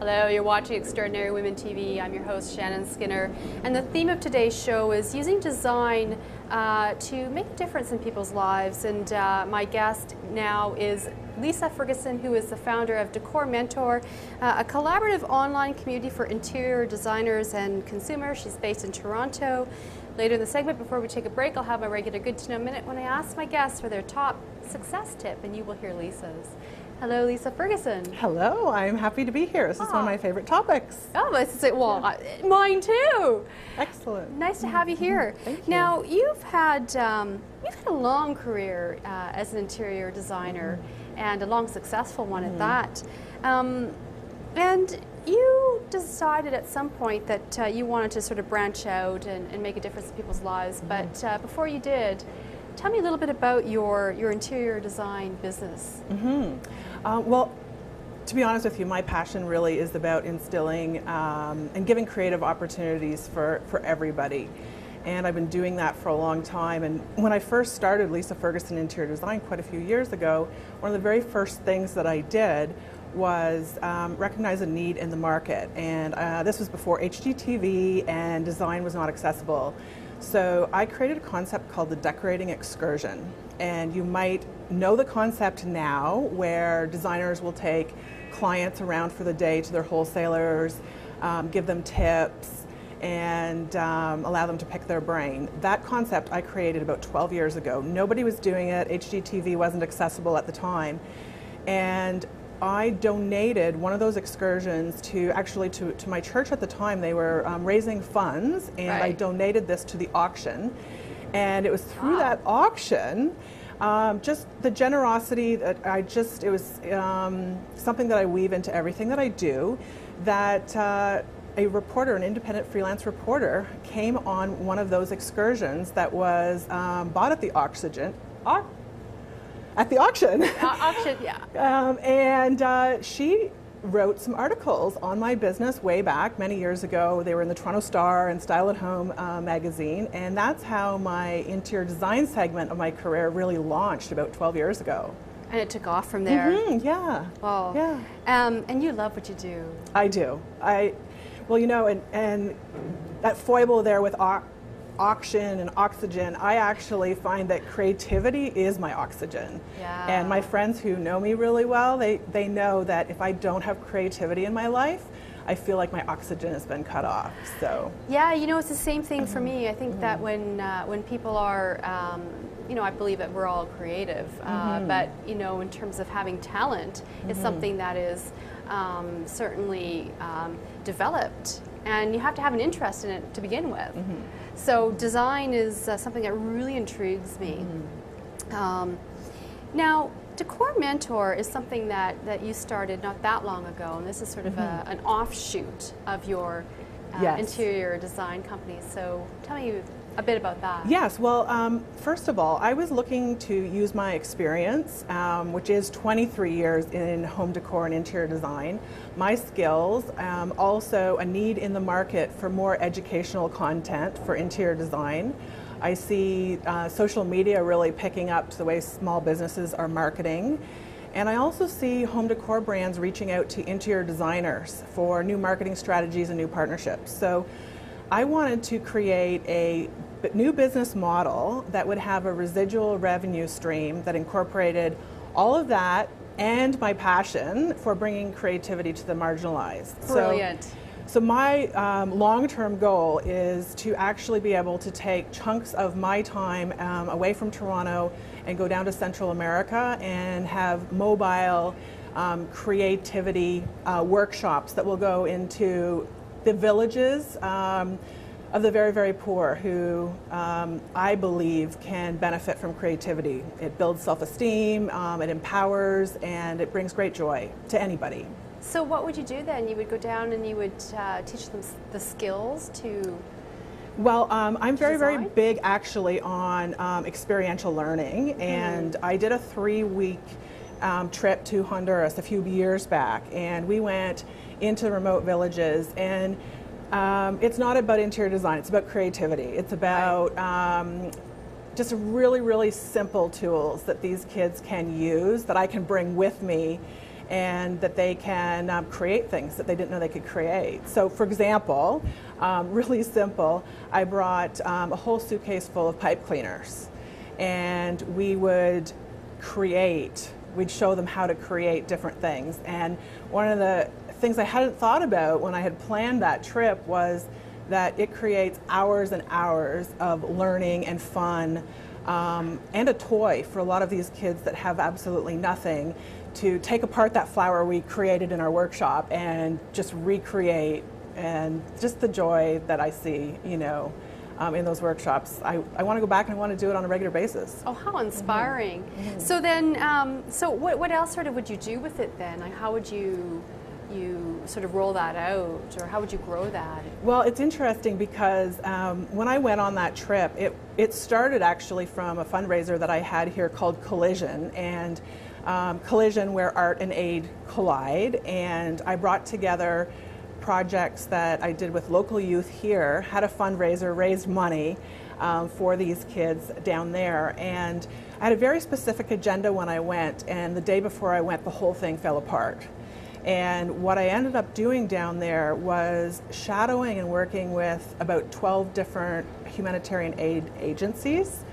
Hello, you're watching Extraordinary Women TV. I'm your host, Shannon Skinner, and the theme of today's show is using design to make a difference in people's lives. And my guest now is Lisa Ferguson, who is the founder of Decor Mentor, a collaborative online community for interior designers and consumers. She's based in Toronto. Later in the segment, before we take a break, I'll have my regular Good to Know Minute when I ask my guests for their top success tip, and you will hear Lisa's. Hello, Lisa Ferguson. Hello, I'm happy to be here. This is one of my favorite topics. Oh, well, mine too. Excellent. Nice to have you here. Thank you. Now, you've had a long career as an interior designer, and a long successful one at that. And you decided at some point that you wanted to sort of branch out and make a difference in people's lives. But before you did, tell me a little bit about your interior design business. Well, to be honest with you, my passion really is about instilling and giving creative opportunities for everybody. And I've been doing that for a long time. And when I first started Lisa Ferguson Interior Design quite a few years ago, one of the very first things that I did was recognize a need in the market. And this was before HGTV and design was not accessible. So I created a concept called the decorating excursion. And you might know the concept now, where designers will take clients around for the day to their wholesalers, give them tips, and allow them to pick their brain. That concept I created about 12 years ago. Nobody was doing it. HGTV wasn't accessible at the time. And I donated one of those excursions to my church at the time. They were raising funds, and I donated this to the auction. And it was through that auction, just the generosity that it was something that I weave into everything that I do, that a reporter, an independent freelance reporter, came on one of those excursions that was bought at the auction. Auction, yeah. And she wrote some articles on my business way back many years ago. They were in the Toronto Star and Style at Home magazine, and that's how my interior design segment of my career really launched about 12 years ago. And it took off from there. Yeah. Wow. Yeah. And you love what you do. I do. Well, you know, and that foible there with auction and oxygen, I actually find that creativity is my oxygen. Yeah. And my friends who know me really well, they know that if I don't have creativity in my life, I feel like my oxygen has been cut off. So yeah, you know, it's the same thing for me. I think that when people are, you know, I believe that we're all creative, but you know, in terms of having talent, it's something that is certainly developed, and you have to have an interest in it to begin with. So design is something that really intrigues me. Now, Decor Mentor is something that you started not that long ago, and this is sort of an offshoot of your interior design company. So tell me a bit about that. Yes, well, first of all, I was looking to use my experience, which is 23 years in home decor and interior design, my skills, also a need in the market for more educational content for interior design. I see social media really picking up the way small businesses are marketing. And I also see home decor brands reaching out to interior designers for new marketing strategies and new partnerships. So I wanted to create a new business model that would have a residual revenue stream that incorporated all of that and my passion for bringing creativity to the marginalized. Brilliant. So my long-term goal is to actually be able to take chunks of my time away from Toronto and go down to Central America and have mobile creativity workshops that will go into the villages of the very, very poor who I believe can benefit from creativity. It builds self-esteem, it empowers, and it brings great joy to anybody. So what would you do then? You would go down and you would teach them the skills to... Well, I'm very, very big actually on experiential learning, and I did a 3-week trip to Honduras a few years back, and we went into remote villages, and it's not about interior design, it's about creativity. It's about just really, really simple tools that these kids can use that I can bring with me and that they can create things that they didn't know they could create. So for example, really simple, I brought a whole suitcase full of pipe cleaners, and we would we'd show them how to create different things. And one of the things I hadn't thought about when I had planned that trip was that it creates hours and hours of learning and fun, and a toy for a lot of these kids that have absolutely nothing, to take apart that flower we created in our workshop and just recreate. And just the joy that I see, you know, in those workshops. I want to go back and I want to do it on a regular basis. Oh, how inspiring. So then, so what else sort of would you do with it then? Like, how would you sort of roll that out, or how would you grow that? Well, it's interesting because when I went on that trip, it started actually from a fundraiser that I had here called Collision, and Collision, where art and aid collide, and I brought together projects that I did with local youth here, had a fundraiser, raised money for these kids down there, and I had a very specific agenda when I went, and the day before I went, the whole thing fell apart. And what I ended up doing down there was shadowing and working with about 12 different humanitarian aid agencies,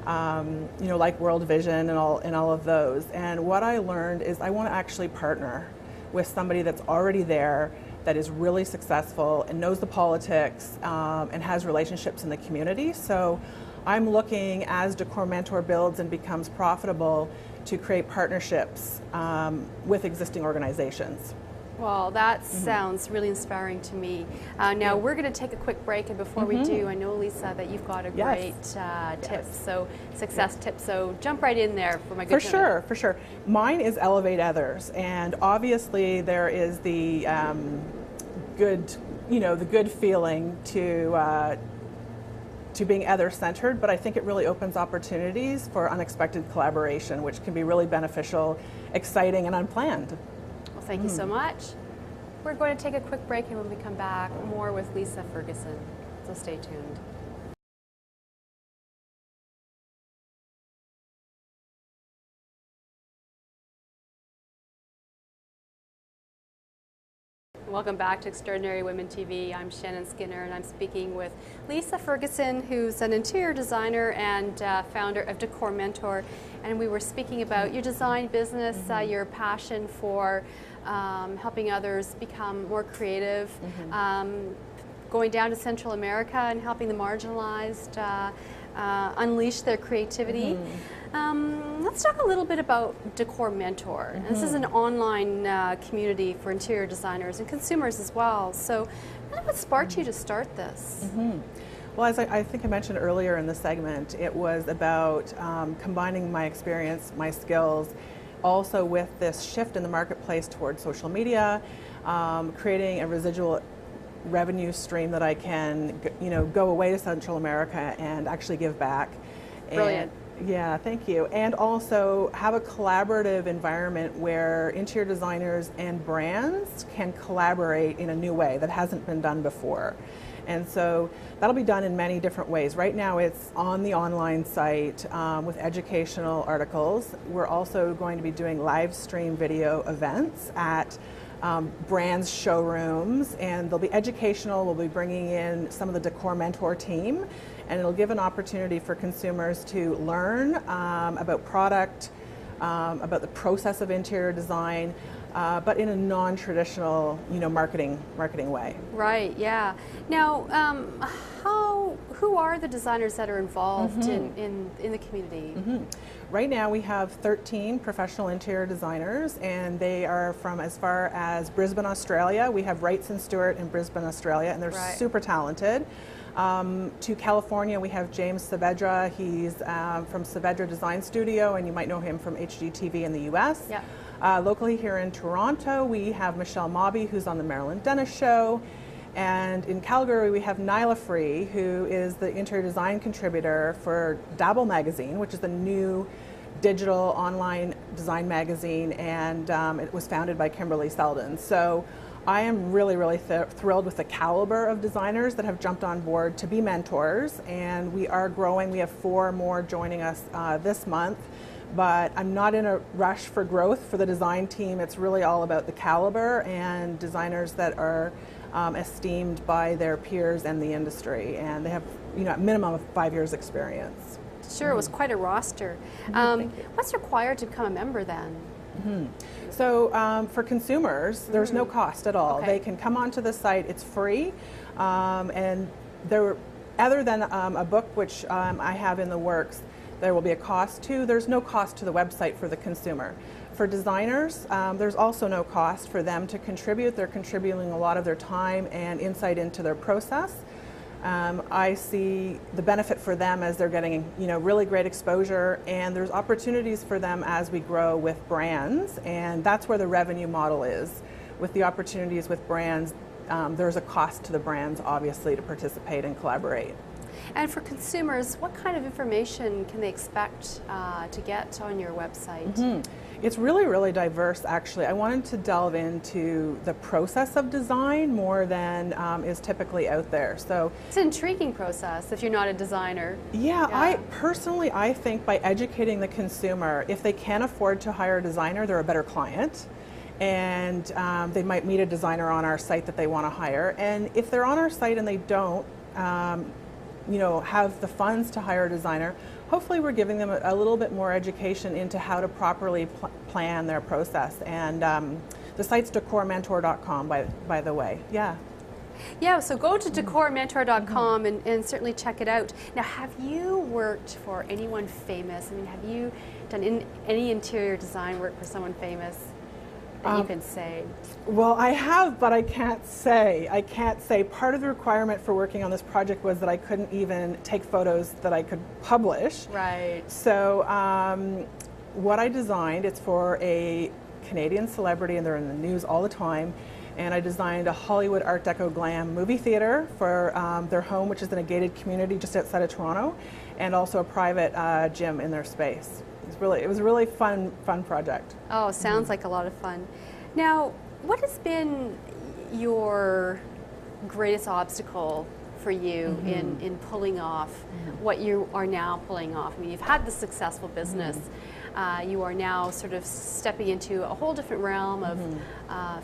you know, like World Vision and all of those. And what I learned is I want to actually partner with somebody that's already there, that is really successful and knows the politics, and has relationships in the community. So I'm looking, as Decor Mentor builds and becomes profitable, to create partnerships with existing organizations. Well, that sounds really inspiring to me. Now we're going to take a quick break, and before we do, I know, Lisa, that you've got a great tip, so success tip. So jump right in there for my good. For sure. Mine is elevate others, and obviously there is the good, you know, the good feeling to being other-centered, but I think it really opens opportunities for unexpected collaboration, which can be really beneficial, exciting, and unplanned. Well, thank you so much. We're going to take a quick break, and when we come back, more with Lisa Ferguson. So stay tuned. Welcome back to Extraordinary Women TV. I'm Shannon Skinner, and I'm speaking with Lisa Ferguson, who's an interior designer and founder of Decor Mentor. And we were speaking about your design business, your passion for helping others become more creative, going down to Central America and helping the marginalized unleash their creativity. Let's talk a little bit about Decor Mentor. This is an online community for interior designers and consumers as well. So what sparked you to start this? Well, as I think I mentioned earlier in the segment, it was about combining my experience, my skills, also with this shift in the marketplace towards social media, creating a residual revenue stream that I can, you know, go away to Central America and actually give back. Brilliant. Yeah, thank you. And also have a collaborative environment where interior designers and brands can collaborate in a new way that hasn't been done before. And so that'll be done in many different ways. Right now it's on the online site with educational articles. We're also going to be doing live stream video events at brands' showrooms, and they'll be educational. We'll be bringing in some of the Decor Mentor team, and it'll give an opportunity for consumers to learn about product, about the process of interior design, but in a non-traditional, you know, marketing way. Right. Yeah. Now, who are the designers that are involved in the community? Right now we have 13 professional interior designers, and they are from as far as Brisbane, Australia. We have Wrights and Stewart in Brisbane, Australia, and they're super talented. To California, we have James Saavedra. He's from Saavedra Design Studio, and you might know him from HGTV in the US. Locally here in Toronto, we have Michelle Mobby, who's on the Marilyn Dennis Show. And in Calgary, we have Nyla Free, who is the interior design contributor for Dabble magazine, which is the new digital online design magazine, and it was founded by Kimberly Seldon. So I am really thrilled with the caliber of designers that have jumped on board to be mentors, and we are growing. We have 4 more joining us this month, but I'm not in a rush for growth for the design team. It's really all about the caliber and designers that are esteemed by their peers and the industry, and they have, a minimum of 5 years experience. Sure, it was quite a roster. What's required to become a member then? So for consumers, there's no cost at all. Okay. They can come onto the site, it's free, and there, other than a book which I have in the works, there will be a cost to. There's no cost to the website for the consumer. For designers, there's also no cost for them to contribute. They're contributing a lot of their time and insight into their process. I see the benefit for them as they're getting, really great exposure, and there's opportunities for them as we grow with brands, and that's where the revenue model is. With the opportunities with brands, there's a cost to the brands, obviously, to participate and collaborate. And for consumers, what kind of information can they expect to get on your website? It's really, really diverse, actually. I wanted to delve into the process of design more than is typically out there. So it's an intriguing process if you're not a designer. Yeah, I think by educating the consumer, if they can't afford to hire a designer, they're a better client. And they might meet a designer on our site that they want to hire. And if they're on our site and they don't, have the funds to hire a designer, hopefully we're giving them a little bit more education into how to properly plan their process. And the site's decormentor.com, by the way. Yeah, so go to decormentor.com and certainly check it out. Now, have you worked for anyone famous? I mean, have you done any interior design work for someone famous that you can say? Well, I have, but I can't say. Part of the requirement for working on this project was that I couldn't even take photos that I could publish. Right. So what I designed, it's for a Canadian celebrity, and they're in the news all the time, and I designed a Hollywood Art Deco glam movie theater for their home, which is in a gated community just outside of Toronto, and also a private gym in their space. It was a really fun project. Oh, sounds like a lot of fun. Now, what has been your greatest obstacle for you in pulling off what you are now pulling off? I mean, you've had this successful business. You are now sort of stepping into a whole different realm of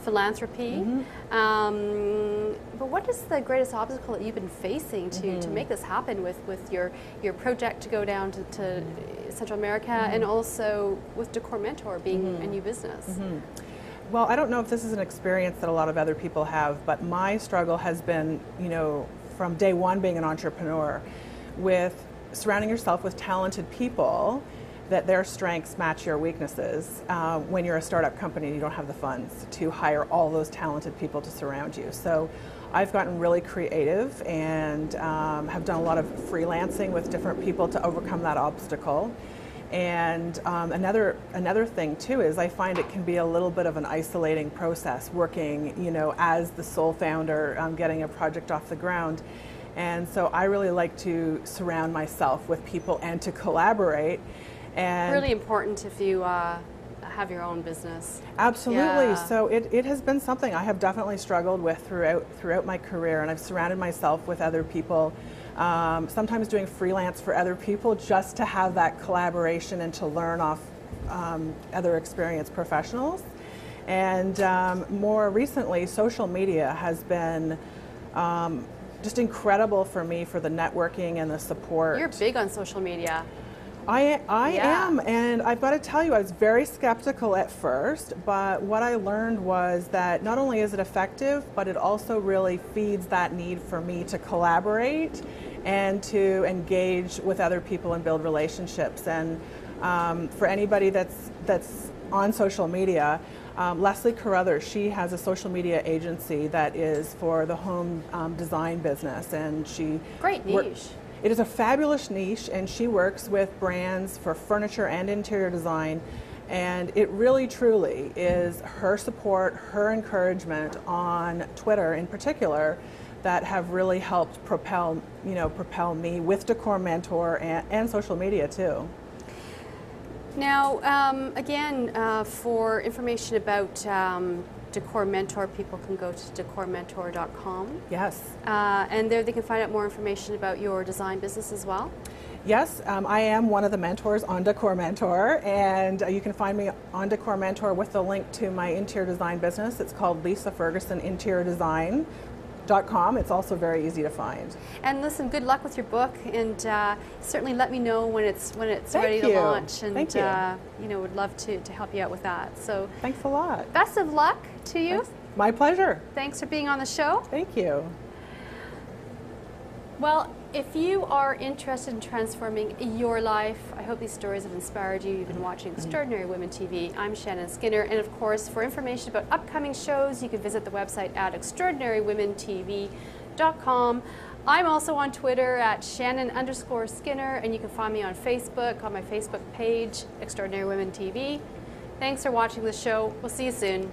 philanthropy. But what is the greatest obstacle that you've been facing to make this happen with your project to go down to Central America and also with Decormentor being a new business? Well, I don't know if this is an experience that a lot of other people have, but my struggle has been, from day one being an entrepreneur, with surrounding yourself with talented people that their strengths match your weaknesses. When you're a startup company, you don't have the funds to hire all those talented people to surround you. So I've gotten really creative and have done a lot of freelancing with different people to overcome that obstacle. And another thing too is I find it can be a little bit of an isolating process working, as the sole founder, getting a project off the ground. And so I really like to surround myself with people and to collaborate. And really important if you have your own business. Absolutely. Yeah. So it has been something I have definitely struggled with throughout my career, and I've surrounded myself with other people, sometimes doing freelance for other people just to have that collaboration and to learn off other experienced professionals. And more recently, social media has been just incredible for me for the networking and the support. You're big on social media. I am, and I've got to tell you, I was very skeptical at first, but what I learned was that not only is it effective, but it also really feeds that need for me to collaborate and to engage with other people and build relationships. And for anybody that's on social media, Leslie Carruthers, she has a social media agency that is for the home design business, and she great niche. It is a fabulous niche, and she works with brands for furniture and interior design, and it really truly is her support, her encouragement on Twitter in particular that have really helped propel me with Decormentor and social media too. Now, again, for information about Decormentor, people can go to decormentor.com. Yes. And there they can find out more information about your design business as well. Yes, I am one of the mentors on Decor Mentor, and you can find me on Decor Mentor with the link to my interior design business. It's called Lisa Ferguson Interior Design. .com. It's also very easy to find. And listen, good luck with your book, and certainly let me know when it's ready to launch. And Thank you. You know, would love to help you out with that. So thanks a lot. Best of luck to you. Thanks. My pleasure. Thanks for being on the show. Thank you. Well, if you are interested in transforming your life, I hope these stories have inspired you. You've been watching Extraordinary Women TV. I'm Shannon Skinner, and of course, for information about upcoming shows, you can visit the website at extraordinarywomentv.com. I'm also on Twitter at Shannon_Skinner, and you can find me on Facebook, on my Facebook page, Extraordinary Women TV. Thanks for watching the show. We'll see you soon.